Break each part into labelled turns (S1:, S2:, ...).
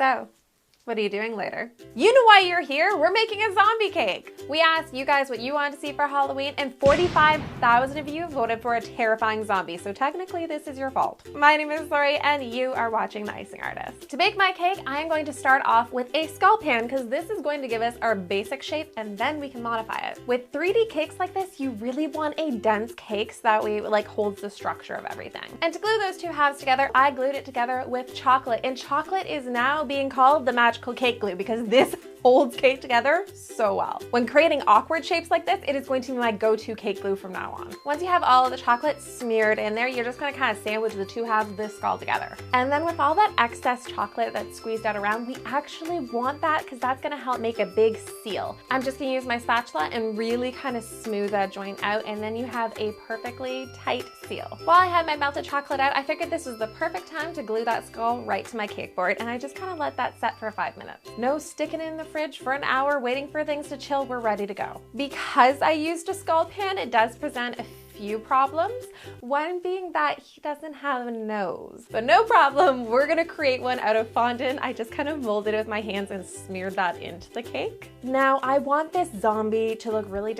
S1: So, what are you doing later? You know why you're here. We're making a zombie cake. We asked you guys what you wanted to see for Halloween, and 45,000 of you voted for a terrifying zombie. So technically this is your fault. My name is Lori and you are watching The Icing Artist. To make my cake, I am going to start off with a skull pan because this is going to give us our basic shape and then we can modify it. With 3D cakes like this, you really want a dense cake so that way it like holds the structure of everything. And to glue those two halves together, I glued it together with chocolate, and chocolate is now being called the magical cake glue because this holds cake together so well. When creating awkward shapes like this, it is going to be my go-to cake glue from now on. Once you have all of the chocolate smeared in there, you're just gonna kind of sandwich the two halves of this skull together. And then with all that excess chocolate that's squeezed out around, we actually want that because that's gonna help make a big seal. I'm just gonna use my spatula and really kind of smooth that joint out, and then you have a perfectly tight seal. While I had my melted chocolate out, I figured this was the perfect time to glue that skull right to my cake board, and I just kind of let that set for 5 minutes. No sticking it in the fridge for an hour waiting for things to chill, we're ready to go. Because I used a skull pan, it does present a few problems. One being that he doesn't have a nose, but no problem. We're gonna create one out of fondant. I just kind of molded it with my hands and smeared that into the cake. Now I want this zombie to look really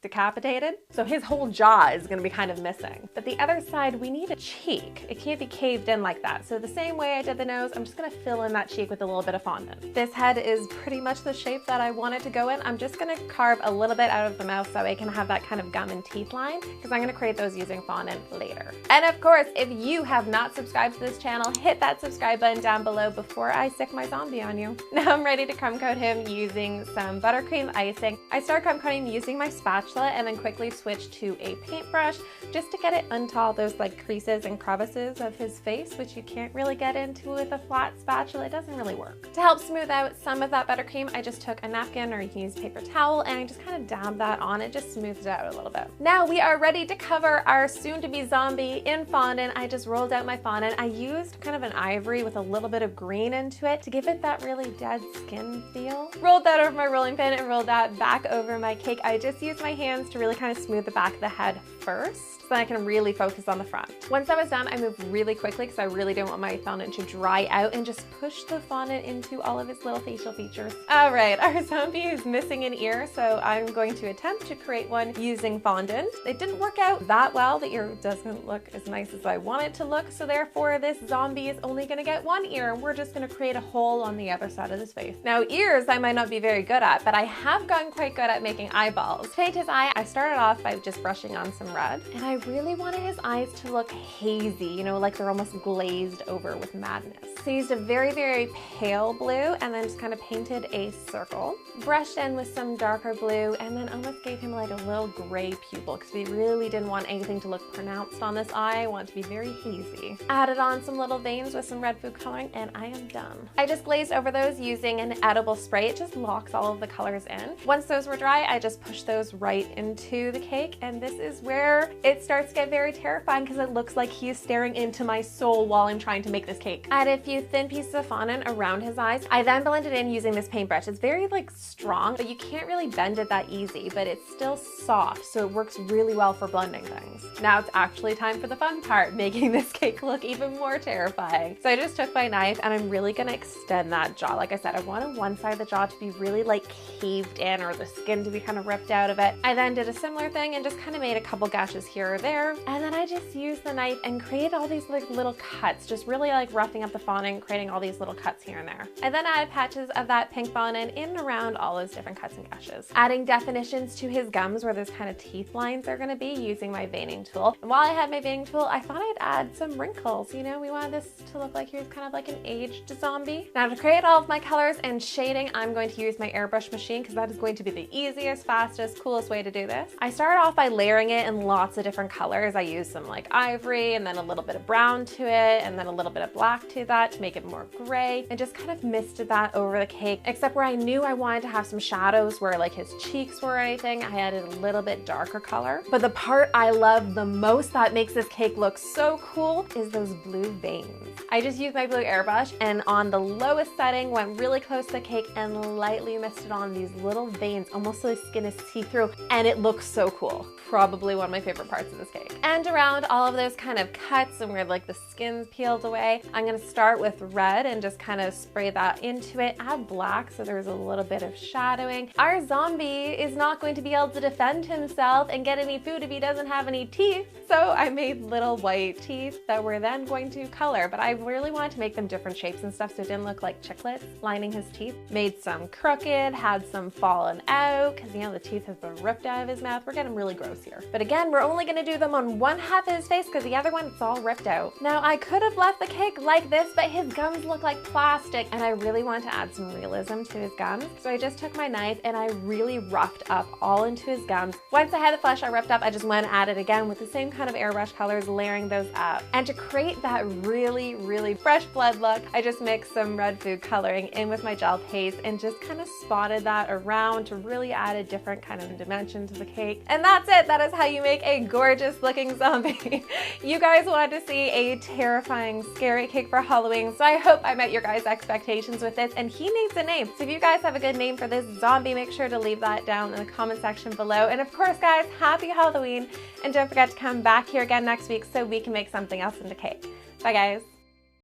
S1: decapitated, so his whole jaw is going to be kind of missing. But the other side, we need a cheek. It can't be caved in like that. So the same way I did the nose, I'm just going to fill in that cheek with a little bit of fondant. This head is pretty much the shape that I want it to go in. I'm just going to carve a little bit out of the mouth so I can have that kind of gum and teeth line, because I'm going to create those using fondant later. And of course, if you have not subscribed to this channel, hit that subscribe button down below before I stick my zombie on you. Now I'm ready to crumb coat him using some buttercream icing. I start crumb coating using my spatula and then quickly switch to a paintbrush just to get it into all those like creases and crevices of his face, which you can't really get into with a flat spatula. It doesn't really work. To help smooth out some of that buttercream, I just took a napkin, or you can use a paper towel, and I just kind of dabbed that on. It just smoothed it out a little bit. Now we are ready to cover our soon-to-be zombie in fondant. I just rolled out my fondant. I used kind of an ivory with a little bit of green into it to give it that really dead skin feel. Rolled that over my rolling pin and rolled that back over my cake. I just used my hands to really kind of smooth the back of the head first, so then I can really focus on the front. Once I was done, I moved really quickly because I really didn't want my fondant to dry out, and just push the fondant into all of its little facial features. All right, our zombie is missing an ear, so I'm going to attempt to create one using fondant. It didn't work out that well. The ear doesn't look as nice as I want it to look, so therefore this zombie is only gonna get one ear, and we're just gonna create a hole on the other side of his face. Now ears I might not be very good at, but I have gotten quite good at making eyeballs. To paint his eye, I started off by just brushing on some red, and I really wanted his eyes to look hazy, you know, like they're almost glazed over with madness. So I used a very, very pale blue and then just kind of painted a circle. Brushed in with some darker blue and then almost gave him like a little gray pupil because we really didn't want anything to look pronounced on this eye. I want it to be very hazy. Added on some little veins with some red food coloring and I am done. I just glazed over those using an edible spray. It just locks all of the colors in. Once those were dry, I just pushed those right into the cake, and this is where it starts to get very terrifying because it looks like he is staring into my soul while I'm trying to make this cake. I added a few thin pieces of fondant around his eyes. I then blended in using this paintbrush. It's very like strong, but you can't really bend it that easy, but it's still soft, so it works really well for blending things. Now it's actually time for the fun part, making this cake look even more terrifying. So I just took my knife and I'm really gonna extend that jaw. Like I said, I wanted one side of the jaw to be really like caved in, or the skin to be kind of ripped out of it. I then did a similar thing and just kind of made a couple gashes here or there. And then I just used the knife and created all these like little cuts, just really like roughing up the fondant, creating all these little cuts here and there. I then added patches of that pink fondant in and around all those different cuts and gashes. Adding definitions to his gums where those kind of teeth lines are gonna be using my veining tool. And while I had my veining tool, I thought I'd add some wrinkles. You know, we wanted this to look like he was kind of like an aged zombie. Now to create all of my colors and shading, I'm going to use my airbrush machine because that is going to be the easiest, fastest, coolest way to do this. I started off by layering it in lots of different colors. I used some like ivory and then a little bit of brown to it and then a little bit of black to that to make it more gray, and just kind of misted that over the cake, except where I knew I wanted to have some shadows where like his cheeks were or anything, I added a little bit darker color. But the part I love the most that makes this cake look so cool is those blue veins. I just used my blue airbrush and on the lowest setting went really close to the cake and lightly misted on these little veins, almost so the skin is see-through through, and it looks so cool. Probably one of my favorite parts of this cake. And around all of those kind of cuts and where like the skin's peeled away, I'm gonna start with red and just kind of spray that into it. Add black so there's a little bit of shadowing. Our zombie is not going to be able to defend himself and get any food if he doesn't have any teeth. So I made little white teeth that we're then going to color, but I really wanted to make them different shapes and stuff so it didn't look like chiclets lining his teeth. Made some crooked, had some fallen out, because you know the teeth have been ripped out of his mouth. We're getting really gross here. But again, we're only gonna do them on one half of his face because the other one, it's all ripped out. Now I could have left the cake like this, but his gums look like plastic and I really want to add some realism to his gums. So I just took my knife and I really roughed up all into his gums. Once I had the flesh I roughed up, I just went at it again with the same kind of airbrush colors, layering those up. And to create that really, really fresh blood look, I just mixed some red food coloring in with my gel paste and just kind of spotted that around to really add a different kind of dimension to the cake. And that's it. That is how you make a gorgeous looking zombie. You guys wanted to see a terrifying, scary cake for Halloween, so I hope I met your guys' expectations with this, and he needs a name. So if you guys have a good name for this zombie, make sure to leave that down in the comment section below. And of course, guys, happy Halloween, and don't forget to come back here again next week so we can make something else into cake. Bye, guys.